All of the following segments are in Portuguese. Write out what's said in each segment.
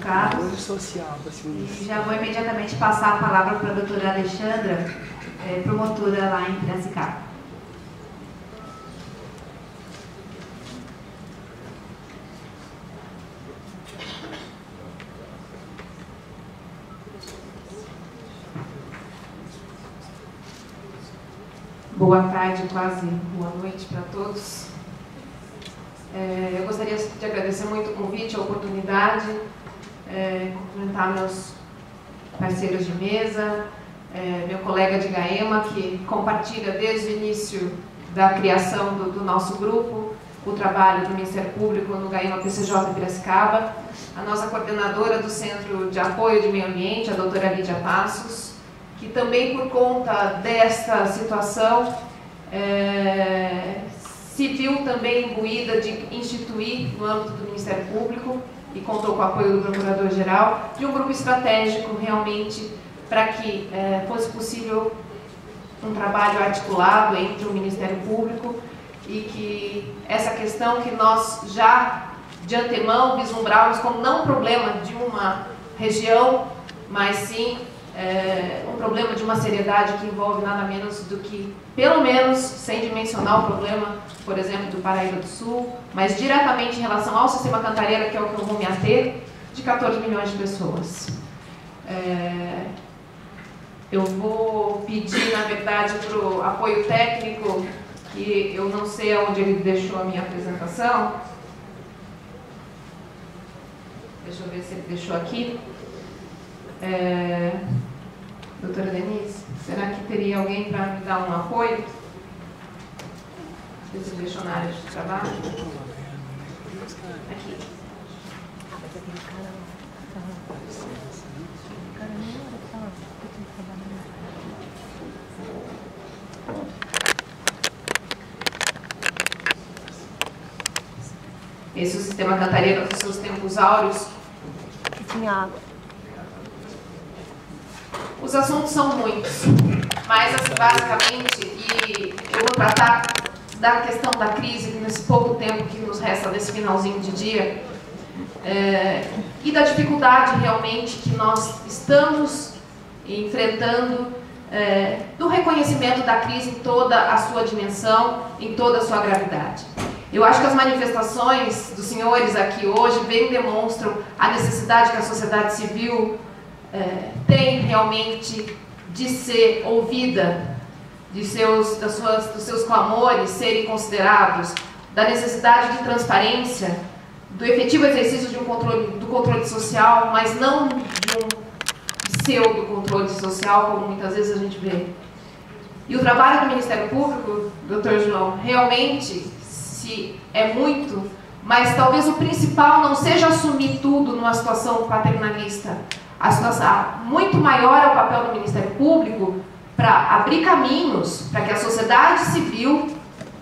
Carlos. E já vou imediatamente passar a palavra para a doutora Alexandra, promotora lá em Piracicaba. Boa tarde, quase boa noite para todos. Eu gostaria de agradecer muito o convite, a oportunidade, cumprimentar meus parceiros de mesa, meu colega de Gaema, que compartilha desde o início da criação do nosso grupo, o trabalho do Ministério Público no Gaema PCJ Piracicaba, a nossa coordenadora do Centro de Apoio de Meio Ambiente, a doutora Lídia Passos, que também por conta desta situação se viu também imbuída de instituir no âmbito do Ministério Público e contou com o apoio do Procurador-Geral de um grupo estratégico realmente para que fosse possível um trabalho articulado entre o Ministério Público e que essa questão que nós já de antemão vislumbrávamos como não um problema de uma região, mas sim um problema de uma seriedade que envolve nada menos do que, pelo menos, sem dimensionar o problema, por exemplo, do Paraíba do Sul, mas diretamente em relação ao sistema Cantareira, que é o que eu vou me ater, de 14 milhões de pessoas. Eu vou pedir, na verdade, para o apoio técnico, que eu não sei onde ele deixou a minha apresentação. Deixa eu ver se ele deixou aqui. Doutora Denise, será que teria alguém para me dar um apoio? Esse deixou na área de trabalho? Aqui. Esse é o sistema Cantareira dos seus tempos áureos. Tem água. Os assuntos são muitos, mas assim, basicamente, e eu vou tratar da questão da crise nesse pouco tempo que nos resta nesse finalzinho de dia, e da dificuldade realmente que nós estamos enfrentando, do reconhecimento da crise em toda a sua dimensão, em toda a sua gravidade. Eu acho que as manifestações dos senhores aqui hoje bem demonstram a necessidade que a sociedade civil tem realmente de ser ouvida, dos seus clamores serem considerados, da necessidade de transparência, do efetivo exercício do controle social, mas não de um pseudo-controle social, como muitas vezes a gente vê. E o trabalho do Ministério Público, doutor João, realmente é muito, mas talvez o principal não seja assumir tudo numa situação paternalista. A situação muito maior é o papel do Ministério Público para abrir caminhos para que a sociedade civil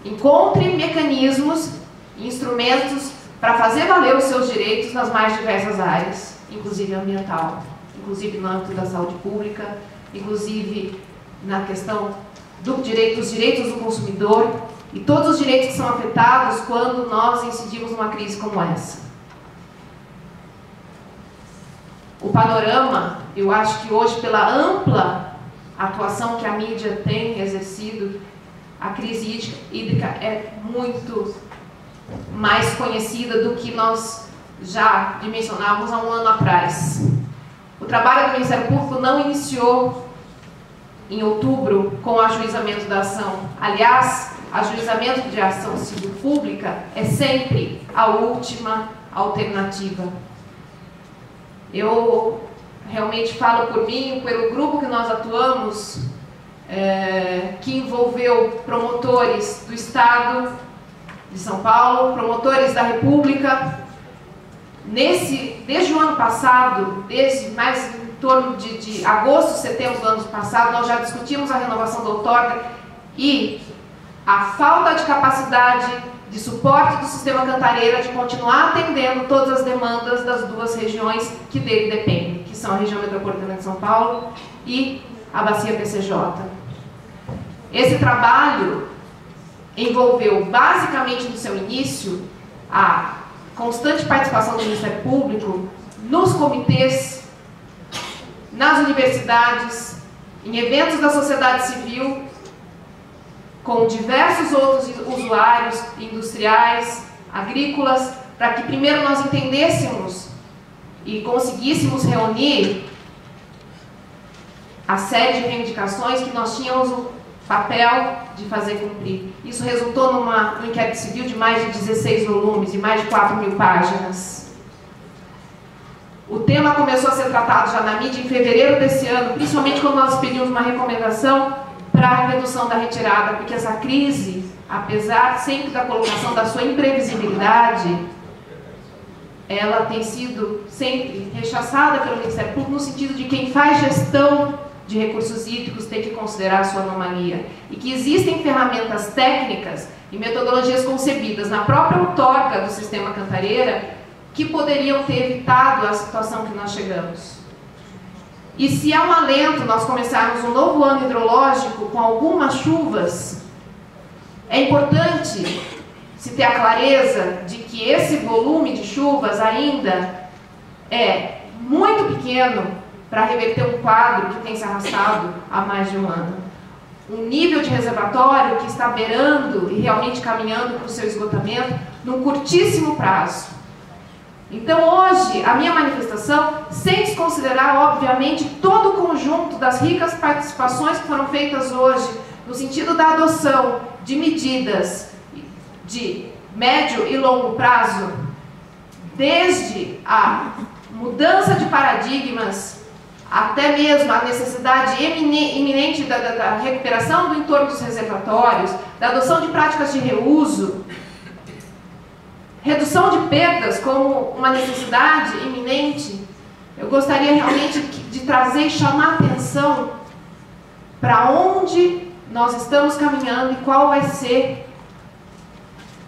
encontre mecanismos e instrumentos para fazer valer os seus direitos nas mais diversas áreas, inclusive ambiental, inclusive no âmbito da saúde pública, inclusive na questão dos direitos do consumidor e todos os direitos que são afetados quando nós incidimos numa crise como essa. O panorama, eu acho que hoje, pela ampla atuação que a mídia tem exercido, a crise hídrica é muito mais conhecida do que nós já dimensionávamos há um ano atrás. O trabalho do Ministério Público não iniciou em outubro com o ajuizamento da ação. Aliás, ajuizamento de ação civil pública é sempre a última alternativa. Eu realmente falo por mim, pelo grupo que nós atuamos, que envolveu promotores do Estado de São Paulo, promotores da República. Desde o ano passado, desde mais em torno de agosto, setembro do ano passado, nós já discutimos a renovação da outorga e a falta de capacidade de suporte do sistema Cantareira de continuar atendendo todas as demandas das duas regiões que dele dependem, que são a região metropolitana de São Paulo e a bacia PCJ. Esse trabalho envolveu basicamente no seu início a constante participação do Ministério Público nos comitês, nas universidades, em eventos da sociedade civil, com diversos outros usuários industriais, agrícolas, para que primeiro nós entendêssemos e conseguíssemos reunir a série de reivindicações que nós tínhamos o papel de fazer cumprir. Isso resultou num inquérito civil de mais de 16 volumes e mais de 4.000 páginas. O tema começou a ser tratado já na mídia em fevereiro desse ano, principalmente quando nós pedimos uma recomendação para a redução da retirada, porque essa crise, apesar sempre da colocação da sua imprevisibilidade, ela tem sido sempre rechaçada pelo Ministério Público no sentido de quem faz gestão de recursos hídricos tem que considerar a sua anomalia. E que existem ferramentas técnicas e metodologias concebidas na própria outorga do sistema Cantareira que poderiam ter evitado a situação que nós chegamos. E se há um alento nós começarmos um novo ano hidrológico com algumas chuvas, é importante se ter a clareza de que esse volume de chuvas ainda é muito pequeno para reverter um quadro que tem se arrastado há mais de um ano. Um nível de reservatório que está beirando e realmente caminhando para o seu esgotamento num curtíssimo prazo. Então hoje, a minha manifestação, sem desconsiderar, obviamente, todo o conjunto das ricas participações que foram feitas hoje, no sentido da adoção de medidas de médio e longo prazo, desde a mudança de paradigmas, até mesmo a necessidade iminente da recuperação do entorno dos reservatórios, da adoção de práticas de reuso, redução de perdas como uma necessidade iminente, eu gostaria realmente de trazer e chamar a atenção para onde nós estamos caminhando e qual vai ser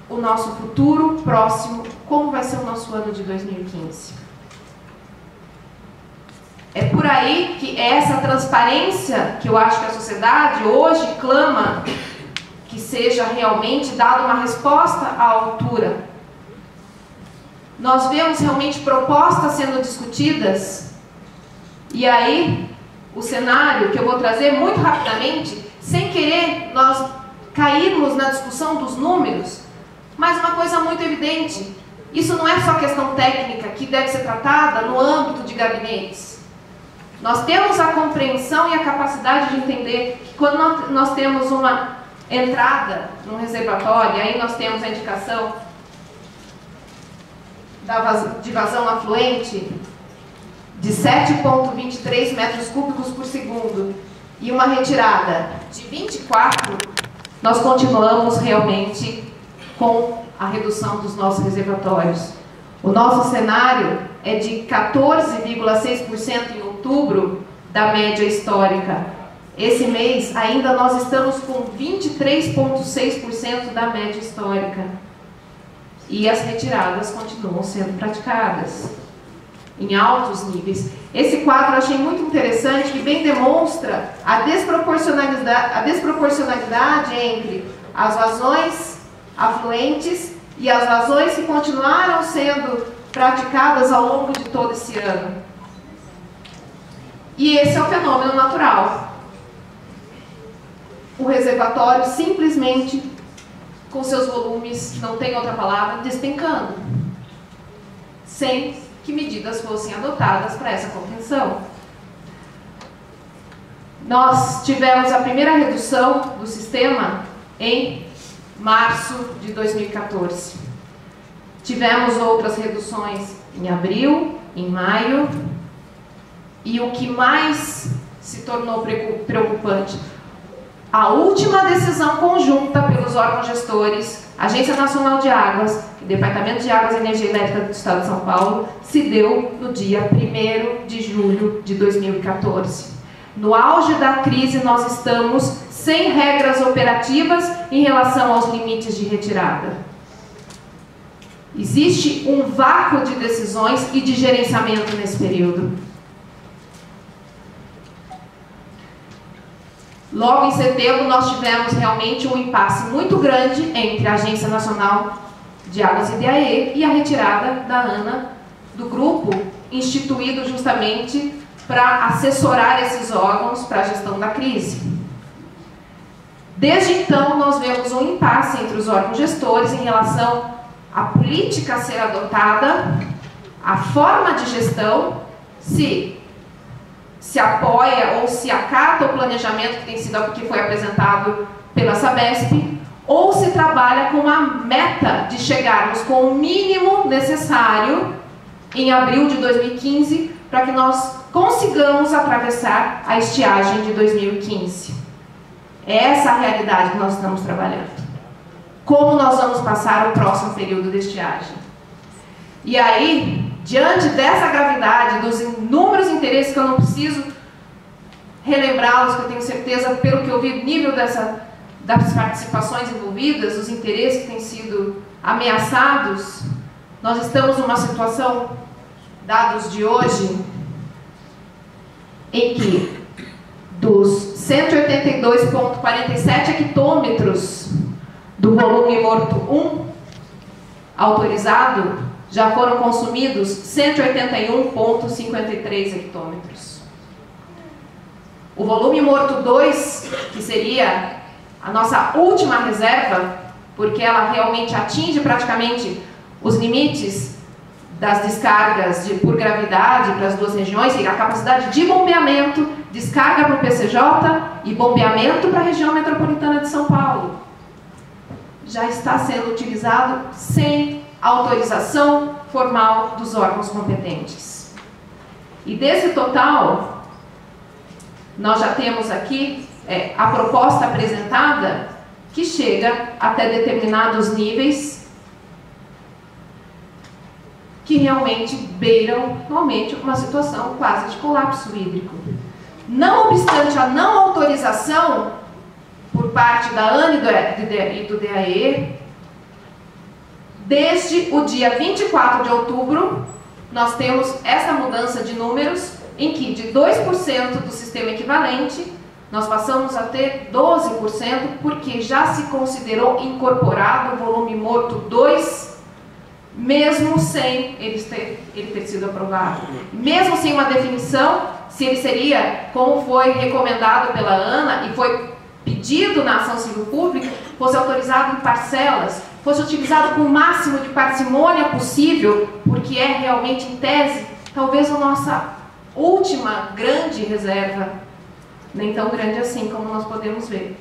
o nosso futuro próximo, como vai ser o nosso ano de 2015. É por aí que essa transparência que eu acho que a sociedade hoje clama que seja realmente dada uma resposta à altura. Nós vemos realmente propostas sendo discutidas, e aí o cenário que eu vou trazer muito rapidamente, sem querer nós cairmos na discussão dos números, mas uma coisa muito evidente, isso não é só questão técnica que deve ser tratada no âmbito de gabinetes. Nós temos a compreensão e a capacidade de entender que quando nós temos uma entrada num reservatório, e aí nós temos a indicação de vazão afluente de 7,23 metros cúbicos por segundo e uma retirada de 24, nós continuamos realmente com a redução dos nossos reservatórios. O nosso cenário é de 14,6% em outubro da média histórica. Esse mês ainda nós estamos com 23,6% da média histórica. E as retiradas continuam sendo praticadas em altos níveis. Esse quadro eu achei muito interessante, que bem demonstra a desproporcionalidade entre as vazões afluentes e as vazões que continuaram sendo praticadas ao longo de todo esse ano. E esse é o fenômeno natural. O reservatório simplesmente, com seus volumes, não tem outra palavra, despencando, sem que medidas fossem adotadas para essa contenção. Nós tivemos a primeira redução do sistema em março de 2014. Tivemos outras reduções em abril, em maio, e o que mais se tornou preocupante, a última decisão conjunta pelos órgãos gestores, Agência Nacional de Águas e Departamento de Águas e Energia Elétrica do Estado de São Paulo, se deu no dia 1º de julho de 2014. No auge da crise, nós estamos sem regras operativas em relação aos limites de retirada. Existe um vácuo de decisões e de gerenciamento nesse período. Logo em setembro, nós tivemos realmente um impasse muito grande entre a Agência Nacional de Águas e DAE e a retirada da ANA do grupo instituído justamente para assessorar esses órgãos para a gestão da crise. Desde então, nós vemos um impasse entre os órgãos gestores em relação à política a ser adotada, a forma de gestão, se apoia ou se acata o planejamento que foi apresentado pela Sabesp, ou se trabalha com a meta de chegarmos com o mínimo necessário em abril de 2015 para que nós consigamos atravessar a estiagem de 2015. É essa a realidade que nós estamos trabalhando. Como nós vamos passar o próximo período de estiagem? E aí, diante dessa gravidade, dos inúmeros interesses que eu não preciso relembrá-los, que eu tenho certeza, pelo que eu vi, nível das participações envolvidas, os interesses que têm sido ameaçados, nós estamos numa situação, dados de hoje, em que dos 182,47 hectômetros do volume morto 1 autorizado, já foram consumidos 181,53 hectômetros. O volume morto 2, que seria a nossa última reserva, porque ela realmente atinge praticamente os limites das descargas por gravidade para as duas regiões, e a capacidade de bombeamento, descarga para o PCJ e bombeamento para a região metropolitana de São Paulo, já está sendo utilizado sem autorização formal dos órgãos competentes. E desse total, nós já temos aqui a proposta apresentada, que chega até determinados níveis que realmente beiram, normalmente, uma situação quase de colapso hídrico. Não obstante a não autorização por parte da ANE e do DAE, desde o dia 24 de outubro, nós temos essa mudança de números, em que de 2% do sistema equivalente, nós passamos a ter 12%, porque já se considerou incorporado o volume morto 2, mesmo sem ele ter sido aprovado. Mesmo sem uma definição, se ele seria, como foi recomendado pela ANA e foi pedido na ação civil pública, fosse autorizado em parcelas, fosse utilizado com o máximo de parcimônia possível, porque é realmente, em tese, talvez a nossa última grande reserva, nem tão grande assim como nós podemos ver.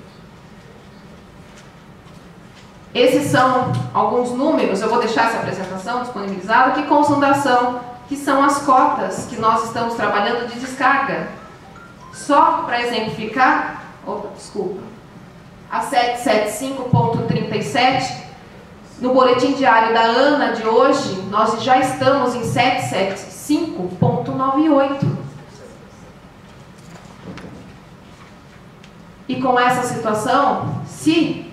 Esses são alguns números, eu vou deixar essa apresentação disponibilizada, que constam da ação, que são as cotas que nós estamos trabalhando de descarga. Só para exemplificar, a 775,37, no boletim diário da ANA de hoje, nós já estamos em 775,98. E com essa situação, se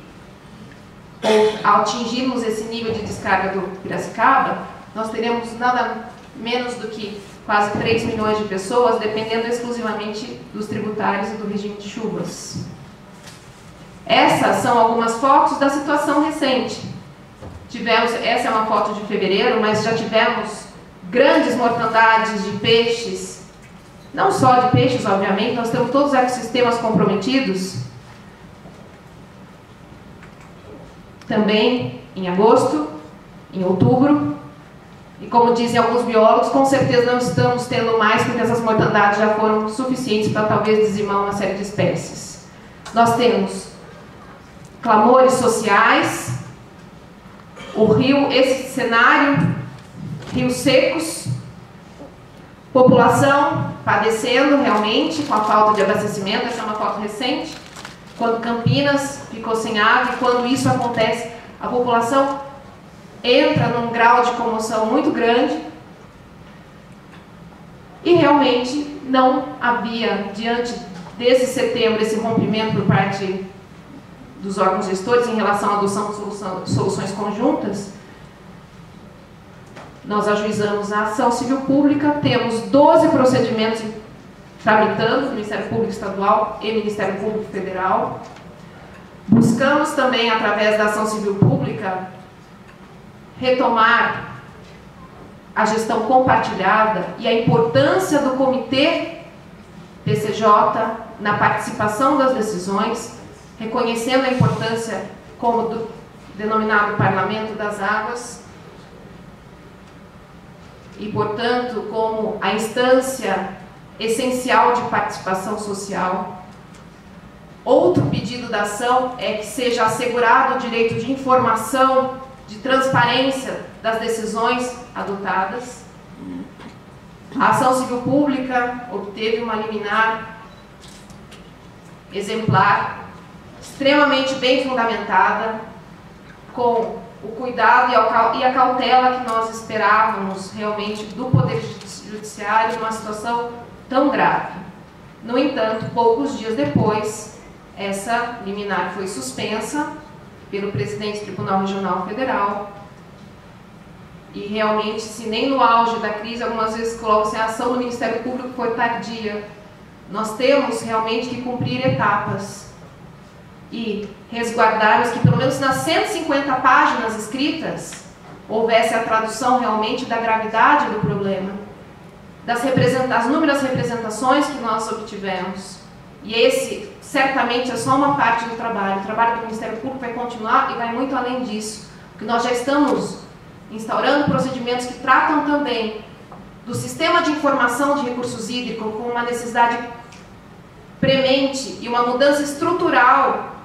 ao atingirmos esse nível de descarga do Piracicaba, nós teremos nada menos do que quase 3 milhões de pessoas, dependendo exclusivamente dos tributários e do regime de chuvas. Essas são algumas fotos da situação recente. Essa é uma foto de fevereiro, mas já tivemos grandes mortandades de peixes, não só de peixes, obviamente, nós temos todos os ecossistemas comprometidos. Também em agosto, em outubro, e como dizem alguns biólogos, com certeza não estamos tendo mais, porque essas mortandades já foram suficientes para talvez dizimar uma série de espécies. Nós temos clamores sociais, o rio, esse cenário, rios secos, população padecendo realmente com a falta de abastecimento. Essa é uma foto recente, quando Campinas ficou sem água, e quando isso acontece, a população entra num grau de comoção muito grande, e realmente não havia, diante desse setembro, esse rompimento por parte dos órgãos gestores em relação à adoção de soluções conjuntas. Nós ajuizamos a ação civil pública, temos 12 procedimentos tramitando no Ministério Público Estadual e Ministério Público Federal. Buscamos também, através da ação civil pública, retomar a gestão compartilhada e a importância do Comitê PCJ na participação das decisões, reconhecendo a importância como do denominado Parlamento das Águas e, portanto, como a instância essencial de participação social. Outro pedido da ação é que seja assegurado o direito de informação, de transparência das decisões adotadas. A ação civil pública obteve uma liminar exemplar, extremamente bem fundamentada, com o cuidado e a cautela que nós esperávamos realmente do Poder Judiciário numa situação tão grave. No entanto, poucos dias depois, essa liminar foi suspensa pelo presidente do Tribunal Regional Federal. E realmente, se nem no auge da crise, algumas vezes colocam-se a ação do Ministério Público foi tardia. Nós temos realmente que cumprir etapas e resguardarmos que, pelo menos nas 150 páginas escritas, houvesse a tradução realmente da gravidade do problema, das inúmeras representações que nós obtivemos. E esse, certamente, é só uma parte do trabalho. O trabalho do Ministério Público vai continuar e vai muito além disso, porque nós já estamos instaurando procedimentos que tratam também do sistema de informação de recursos hídricos com uma necessidade premente e uma mudança estrutural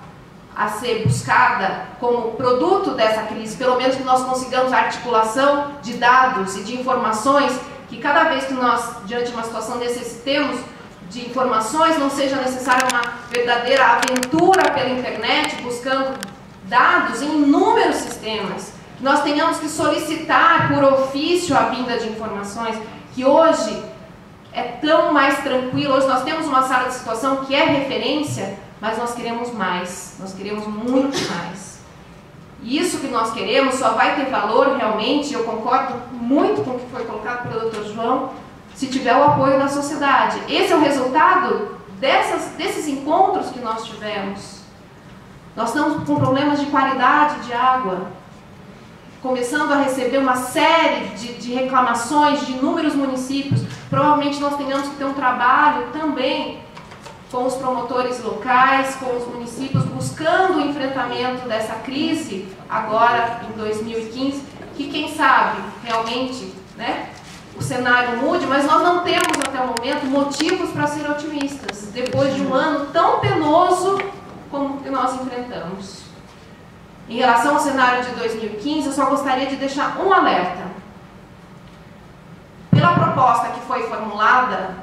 a ser buscada como produto dessa crise, pelo menos que nós consigamos a articulação de dados e de informações, que cada vez que nós, diante de uma situação, necessitemos de informações, não seja necessária uma verdadeira aventura pela internet, buscando dados em inúmeros sistemas, que nós tenhamos que solicitar por ofício a vinda de informações, que hoje é tão mais tranquilo. Hoje nós temos uma sala de situação que é referência, mas nós queremos mais, nós queremos muito mais. E isso que nós queremos só vai ter valor realmente, eu concordo muito com o que foi colocado pelo Dr. João, se tiver o apoio da sociedade. Esse é o resultado desses encontros que nós tivemos. Nós estamos com problemas de qualidade de água, começando a receber uma série de reclamações de inúmeros municípios. Provavelmente nós tenhamos que ter um trabalho também com os promotores locais, com os municípios, buscando o enfrentamento dessa crise agora em 2015, que quem sabe realmente, né, o cenário mude, mas nós não temos até o momento motivos para ser otimistas, depois de um ano tão penoso como o que nós enfrentamos. Em relação ao cenário de 2015, eu só gostaria de deixar um alerta. Pela proposta que foi formulada,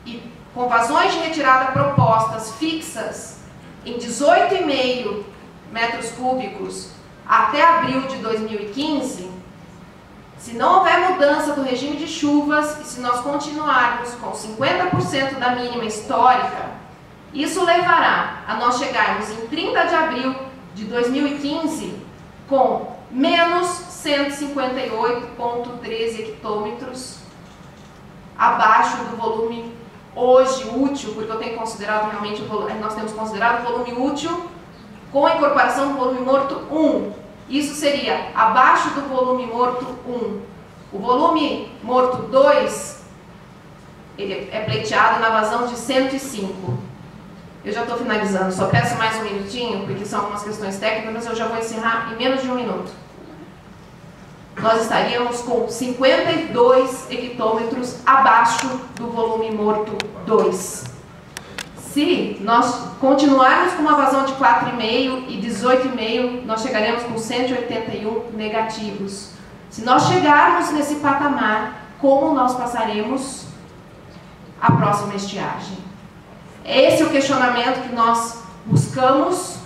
e com vazões de retirada propostas fixas em 18,5 metros cúbicos até abril de 2015, se não houver mudança do regime de chuvas e se nós continuarmos com 50% da mínima histórica, isso levará a nós chegarmos em 30 de abril de 2015 com menos 158,13 hectômetros abaixo do volume hoje útil, porque eu tenho considerado realmente, nós temos considerado o volume útil com a incorporação do volume morto 1. Isso seria abaixo do volume morto 1. O volume morto 2, ele é pleiteado na vazão de 105. Eu já estou finalizando, só peço mais um minutinho, porque são algumas questões técnicas, mas eu já vou encerrar em menos de um minuto. Nós estaríamos com 52 hectômetros abaixo do volume morto 2. Se nós continuarmos com uma vazão de 4,5 e 18,5, nós chegaremos com 181 negativos. Se nós chegarmos nesse patamar, como nós passaremos a próxima estiagem? Esse é o questionamento que nós buscamos,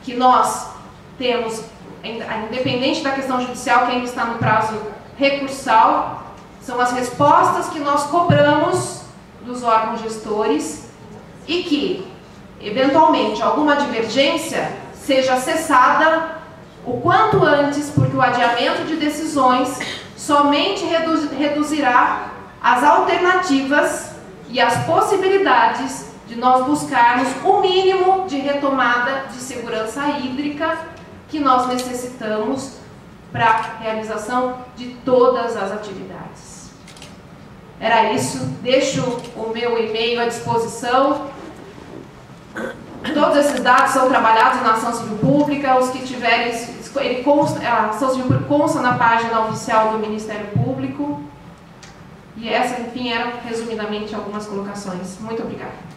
que nós temos, independente da questão judicial, que ainda está no prazo recursal, são as respostas que nós cobramos dos órgãos gestores e que, eventualmente, alguma divergência seja cessada o quanto antes, porque o adiamento de decisões somente reduzirá as alternativas e as possibilidades de nós buscarmos o mínimo de retomada de segurança hídrica que nós necessitamos para a realização de todas as atividades. Era isso, deixo o meu e-mail à disposição. Todos esses dados são trabalhados na ação civil pública, os que tiverem, a ação civil pública consta na página oficial do Ministério Público. E essas, enfim, eram resumidamente algumas colocações. Muito obrigada.